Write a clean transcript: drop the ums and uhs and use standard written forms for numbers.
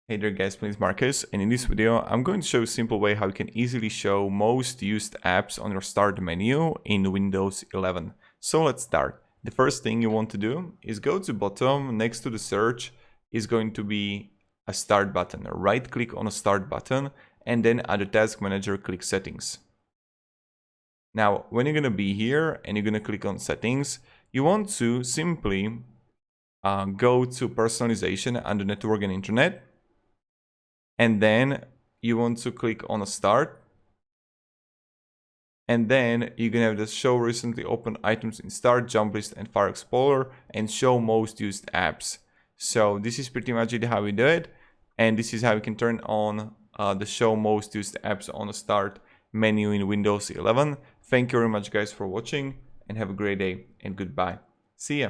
Hey there guys, my name is Marcus, and in this video I'm going to show a simple way how you can easily show most used apps on your start menu in Windows 11. So let's start. The first thing you want to do is go to bottom. Next to the search is going to be a start button. Right click on a start button and then at the task manager click settings. Now when you're going to be here and you're going to click on settings, you want to simply go to personalization under network and internet. And then you want to click on a start. And then you can have the show recently opened items in start, jump list and file explorer and show most used apps. So this is pretty much it how we do it. And this is how you can turn on the show most used apps on the start menu in Windows 11. Thank you very much guys for watching and have a great day and goodbye. See ya.